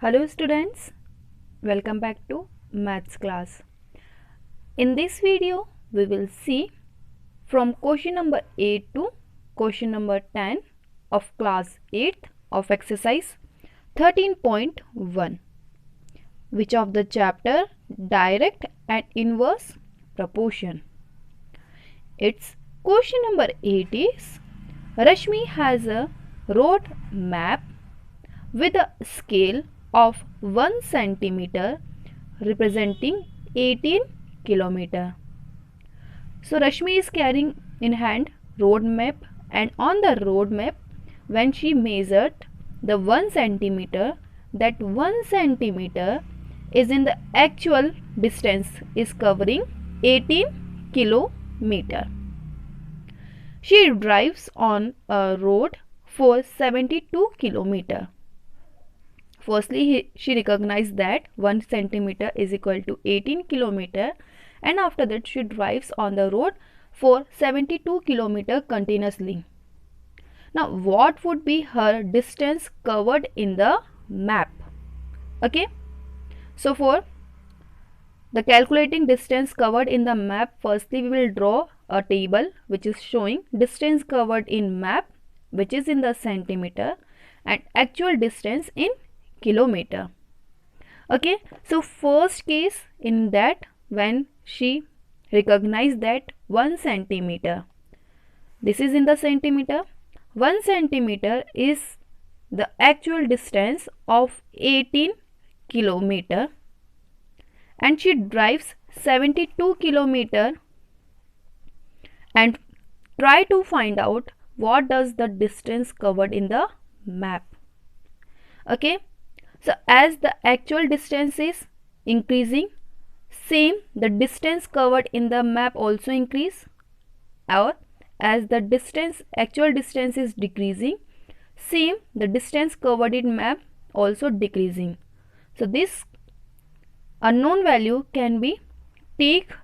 Hello students, welcome back to maths class. In this video, we will see from question number 8 to question number 10 of class 8 of exercise 13.1. Which of the chapter direct and inverse proportion? Its question number 8 is Rashmi has a road map with a scale of 1 centimeter representing 18 kilometer. So Rashmi is carrying in hand road map, and on the road map when she measured the 1 centimeter, that 1 centimeter is in the actual distance is covering 18 kilometer. She drives on a road for 72 kilometer. Firstly, she recognized that 1 centimeter is equal to 18 kilometer, and after that she drives on the road for 72 kilometer continuously. Now what would be her distance covered in the map? Okay, so for the calculating distance covered in the map, firstly we will draw a table which is showing distance covered in map, which is in the centimeter, and actual distance in kilometer. Okay, so first case, in that when she recognized that 1 centimeter, this is in the centimeter, 1 centimeter is the actual distance of 18 kilometer, and she drives 72 kilometer, and try to find out what does the distance covered in the map. Okay, so as the actual distance is increasing, same the distance covered in the map also increase, or as the actual distance is decreasing, same the distance covered in map also decreasing. So this unknown value can be taken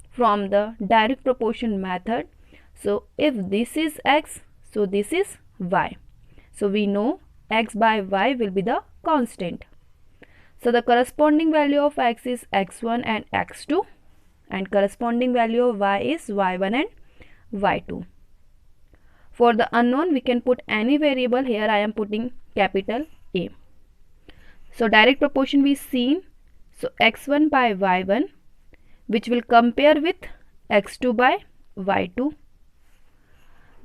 from the direct proportion method. So if this is x, so this is y. So we know x by y will be the constant. So the corresponding value of x is x1 and x2, and corresponding value of y is y1 and y2. For the unknown, we can put any variable. Here I am putting capital A. So direct proportion we seen, so x1 by y1, which will compare with x2 by y2.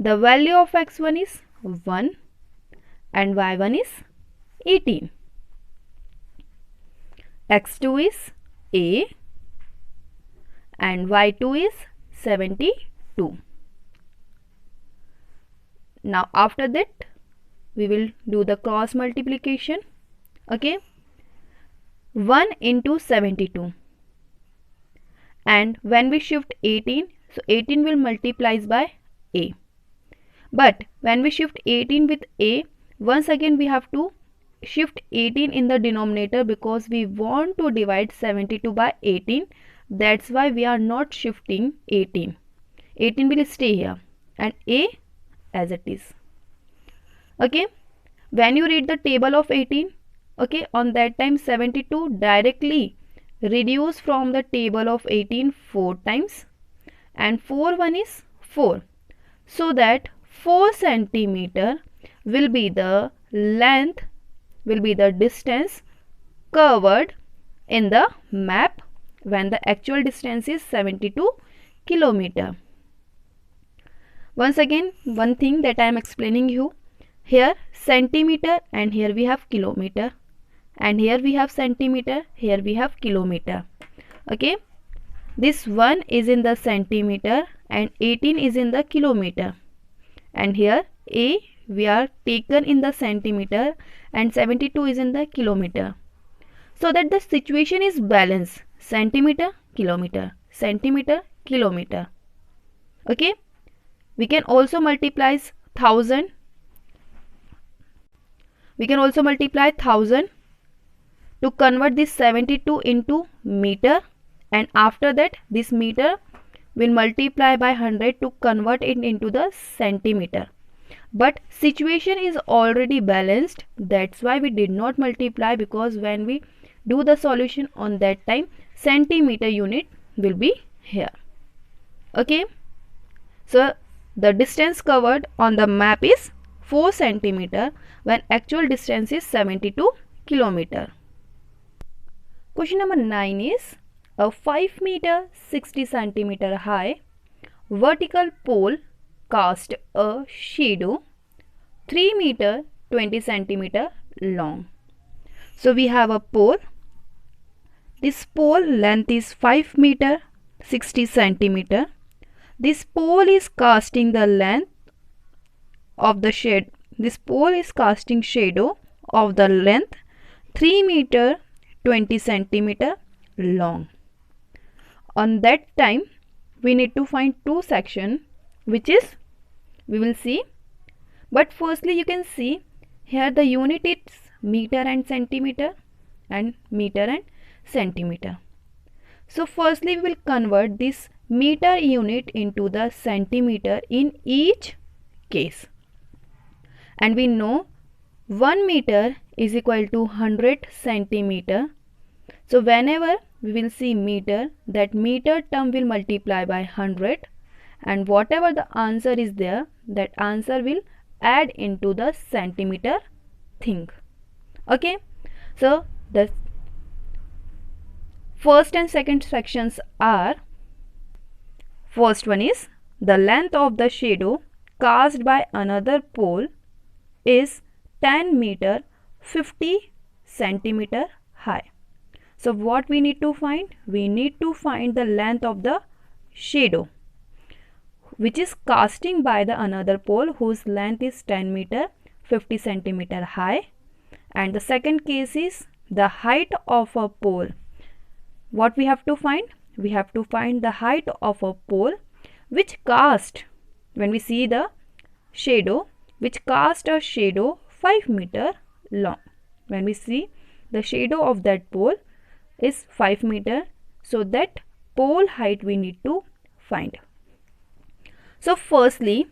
The value of x1 is 1 and y1 is 18. x2 is a and y2 is 72. Now after that we will do the cross multiplication. Okay, 1 into 72, and when we shift 18, so 18 will multiplies by a. But when we shift 18 with a, once again we have to shift 18 in the denominator because we want to divide 72 by 18. That's why we are not shifting 18. 18 will stay here and a as it is. Okay, when you read the table of 18, okay, on that time 72 directly reduce from the table of 18 4 times, and 4 1 is 4, so that 4 centimeter will be the length, will be the distance covered in the map when the actual distance is 72 kilometer. Once again, one thing that I am explaining you, here centimeter and here we have kilometer, and here we have centimeter, here we have kilometer. Okay, this 1 is in the centimeter and 18 is in the kilometer, and here a we are taken in the centimeter and 72 is in the kilometer, so that the situation is balanced, centimeter kilometer, centimeter kilometer. Okay, we can also multiply 1000. We can also multiply 1000 to convert this 72 into meter, and after that this meter will multiply by 100 to convert it into the centimeter. but situation is already balanced, that's why we did not multiply, because when we do the solution on that time centimeter unit will be here. Okay, so the distance covered on the map is 4 centimeter when actual distance is 72 kilometer. Question number 9 is a 5 meter 60 centimeter high vertical pole cast a shadow 3 meter 20 centimeter long. So we have a pole. This pole length is 5 meter 60 centimeter. This pole is casting the length of the shade. This pole is casting shadow of the length 3 meter 20 centimeter long. On that time we need to find two sections, which is we will see. But firstly you can see here the unit is meter and centimeter and meter and centimeter. So firstly we will convert this meter unit into the centimeter in each case. And we know 1 meter is equal to 100 centimeter. So whenever we will see meter, that meter term will multiply by 100, and whatever the answer is there, that answer will add into the centimeter thing. Okay, so the first and second sections are, first one is the length of the shadow cast by another pole is 10 meter 50 centimeter high. So what we need to find? We need to find the length of the shadow which is casting by the another pole whose length is 10 meter 50 centimeter high. And the second case is the height of a pole. What we have to find? We have to find the height of a pole which cast, when we see the shadow, which cast a shadow 5 meter long. When we see the shadow of that pole is 5 meter, so that pole height we need to find. So firstly,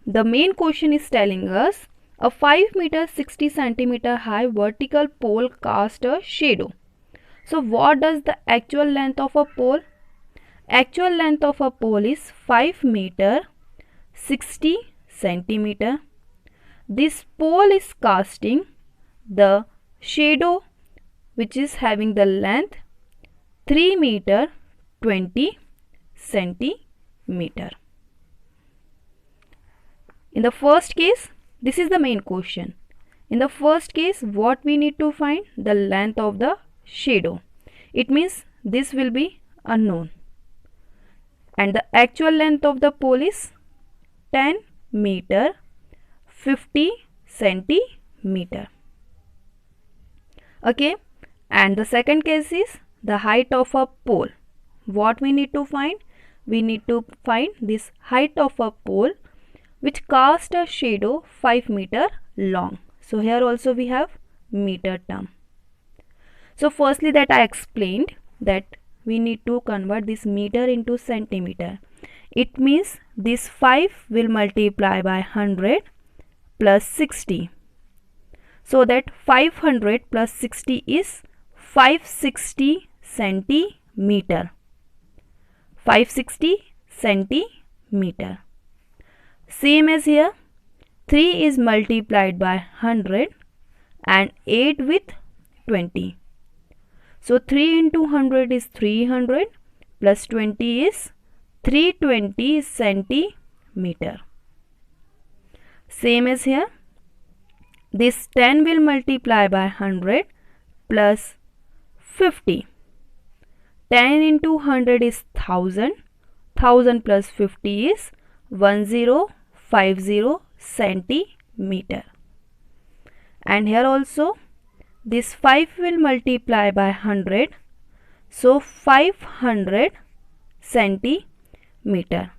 the main question is telling us a 5 meter 60 centimeter high vertical pole cast a shadow. So what does the actual length of a pole? Actual length of a pole is 5 meter 60 centimeter. This pole is casting the shadow which is having the length 3 meter 20 centimeter. In the first case, this is the main question. In the first case, what we need to find? The length of the shadow. It means this will be unknown. And the actual length of the pole is 10 meter 50 centimeter. Okay. And the second case is the height of a pole. What we need to find? We need to find this height of a pole which cast a shadow 5 meter long. So here also we have meter term. So firstly that I explained that we need to convert this meter into centimeter. It means this 5 will multiply by 100 plus 60. So that 500 plus 60 is 560 centimeter. 560 centimeter. Same as here, 3 is multiplied by 100 and 8 with 20. So 3 into 100 is 300 plus 20 is 320 centimeter. Same as here, this 10 will multiply by 100 plus 50. 10 into 100 is 1000. 1000 plus 50 is 1050 centimeter. And here also this 5 will multiply by 100. So 500 centimeter.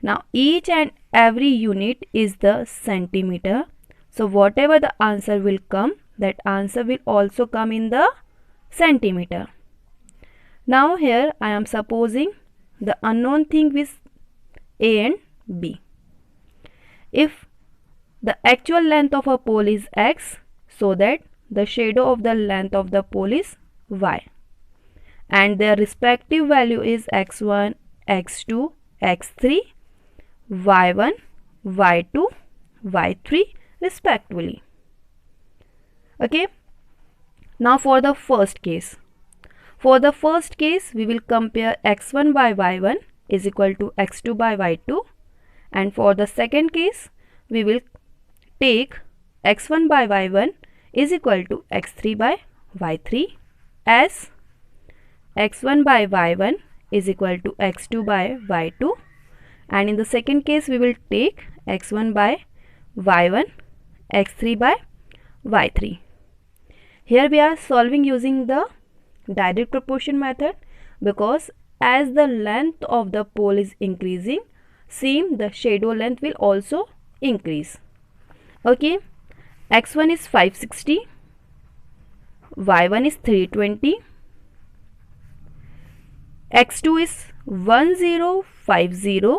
Now each and every unit is the centimeter. So whatever the answer will come, that answer will also come in the centimeter. Now here I am supposing the unknown thing is A and B. If the actual length of a pole is x, so that the shadow of the length of the pole is y, and their respective value is x1, x2, x3, y1, y2, y3 respectively. Okay, now for the first case. For the first case, we will compare x1 by y1 is equal to x2 by y2, and for the second case, we will take x1 by y1 is equal to x3 by y3, as x1 by y1 is equal to x2 by y2, and in the second case we will take x1 by y1, x3 by y3. Here we are solving using the direct proportion method, because as the length of the pole is increasing, same the shadow length will also increase. Okay, x1 is 560, y1 is 320, x2 is 1050,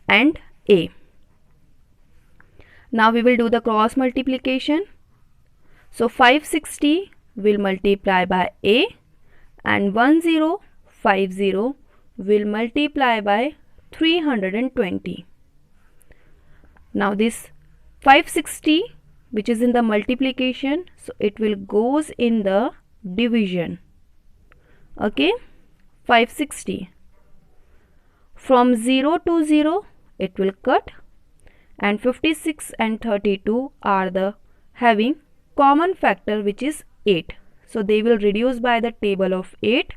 and a. Now we will do the cross multiplication. So 560 will multiply by a, and 1050 will multiply by 320. Now this 560 which is in the multiplication, so it will goes in the division. Okay, 560 from 0 to 0 it will cut, and 56 and 32 are the having common factor which is 8, so they will reduce by the table of 8.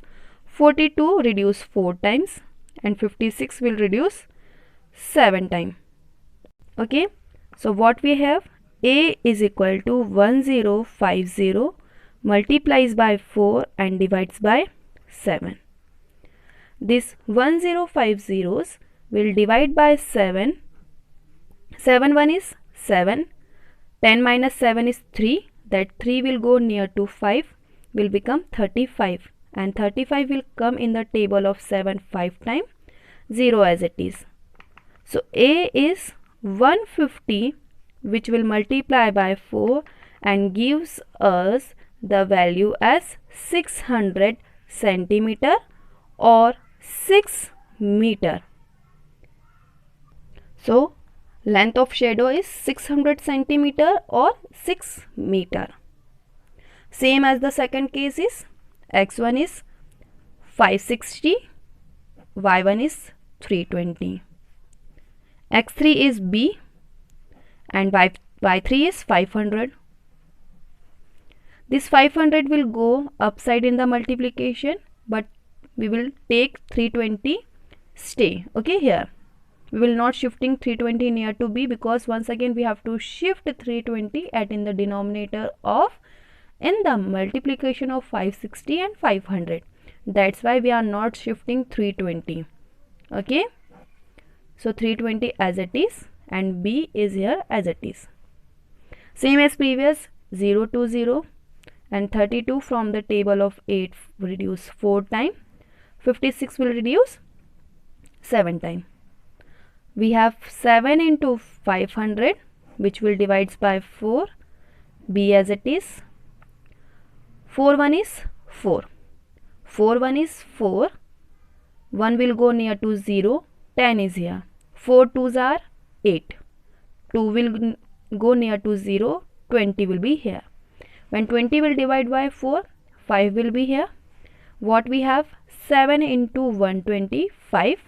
42 reduce 4 times, and 56 will reduce 7 times. Okay, so what we have, a is equal to 1050 multiplies by 4 and divides by 7. This 1050s will divide by 7. 7 1 is 7, 10 minus 7 is 3, that 3 will go near to 5, will become 35, and 35 will come in the table of 7 5 times, 0 as it is. So a is 150 which will multiply by 4 and gives us the value as 600 centimeter or 6 meter. So length of shadow is 600 centimeter or 6 meter. Same as the second case is x1 is 560, y1 is 320, x3 is b, and y3 is 500. This 500 will go upside in the multiplication, but we will take 320 stay. Okay, here we will not shifting 320 near to b, because once again we have to shift 320 at in the denominator of in the multiplication of 560 and 500. That's why we are not shifting 320. Okay, so 320 as it is, and b is here as it is. Same as previous, 0 to 0, and 32 from the table of 8 reduce 4 times, 56 will reduce 7 times. We have 7 into 500 which will divides by 4, b as it is. 4 1 is 4, 4 1 is 4, 1 will go near to 0, 10 is here, 4 2s are 8, 2 will go near to 0, 20 will be here. When 20 will divide by 4, 5 will be here. What we have, 7 into 125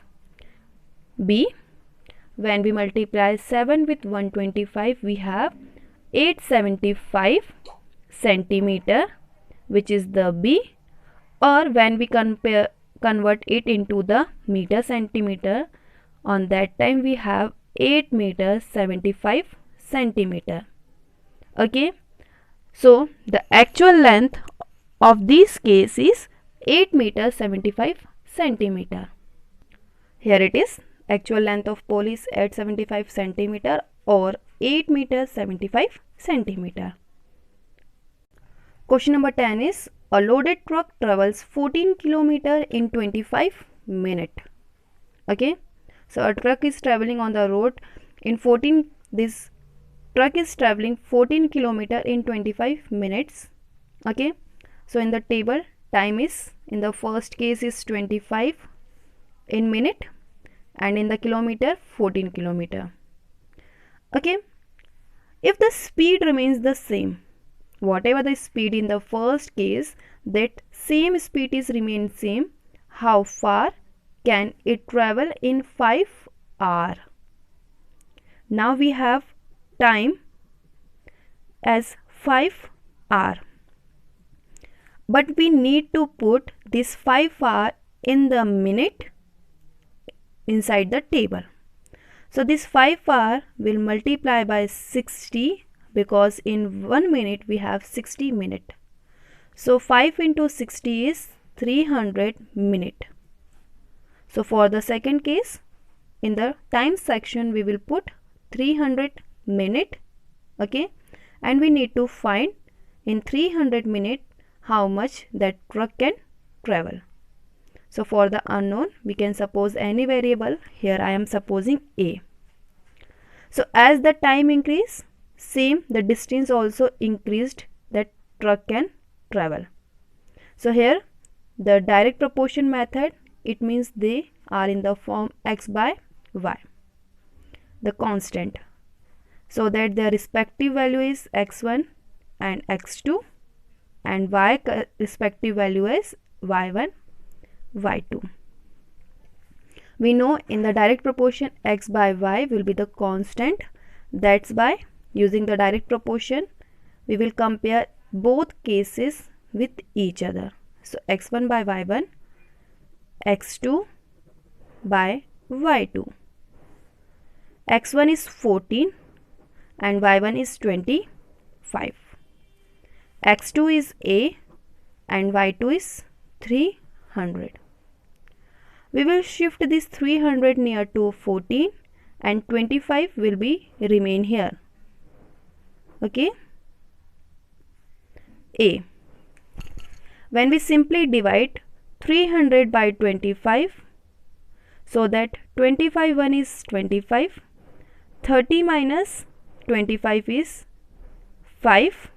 b. When we multiply 7 with 125, we have 875 centimeter, which is the b, or when we convert it into the meter centimeter, on that time we have 8 meter 75 centimeter. Okay, so the actual length of this case is 8 meter 75 centimeter. Here it is, actual length of pole is 875 centimeter or 8 meter 75 centimeter. Question number 10 is, a loaded truck travels 14 km in 25 minutes. Okay, so a truck is traveling on the road in 14, this truck is traveling 14 kilometer in 25 minutes. Okay, so in the table time is, in the first case is 25 in minute, and in the kilometer 14 kilometer. Okay, if the speed remains the same, whatever the speed in the first case, that same speed is remain same, how far can it travel in 5 hours? Now we have time as 5 hours, but we need to put this 5 hours in the minute inside the table. So this 5 hours will multiply by 60, because in 1 minute we have 60 minutes. So 5 into 60 is 300 minutes. So for the second case, in the time section we will put 300 minutes. Okay, and we need to find in 300 minutes how much that truck can travel. So for the unknown, we can suppose any variable. Here I am supposing A. So as the time increase, same the distance also increased that truck can travel. So here the direct proportion method, it means they are in the form x by y, the constant, so that their respective value is x1 and x2, and y respective value is y1, y2. We know in the direct proportion x by y will be the constant. That's by using the direct proportion we will compare both cases with each other. So x1 by y1, x2 by y2. x1 is 14 and y1 is 25. x2 is A and y2 is 300. We will shift this 300 near to 14 and 25 will be remain here. Okay. A. When we simply divide 300 by 25, so that 25 1 is 25, 30 minus 25 is 5,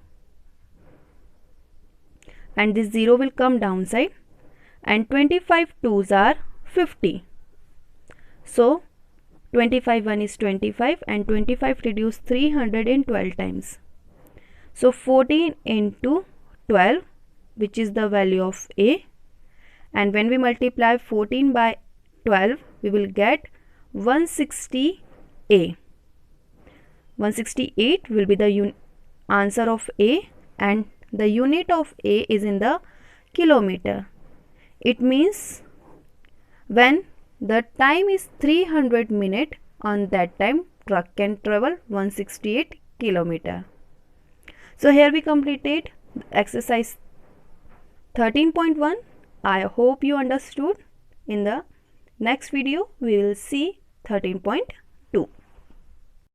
and this 0 will come downside, and 25 2s are 50. So 25 1 is 25 and 25 reduce 300 in 12 times. So 14 into 12, which is the value of A, and when we multiply 14 by 12 we will get 160A. 168 will be the answer of A, and the unit of A is in the kilometer. It means when the time is 300 minutes, on that time truck can travel 168 kilometer. So here we completed exercise 13.1. I hope you understood. In the next video we will see 13.2.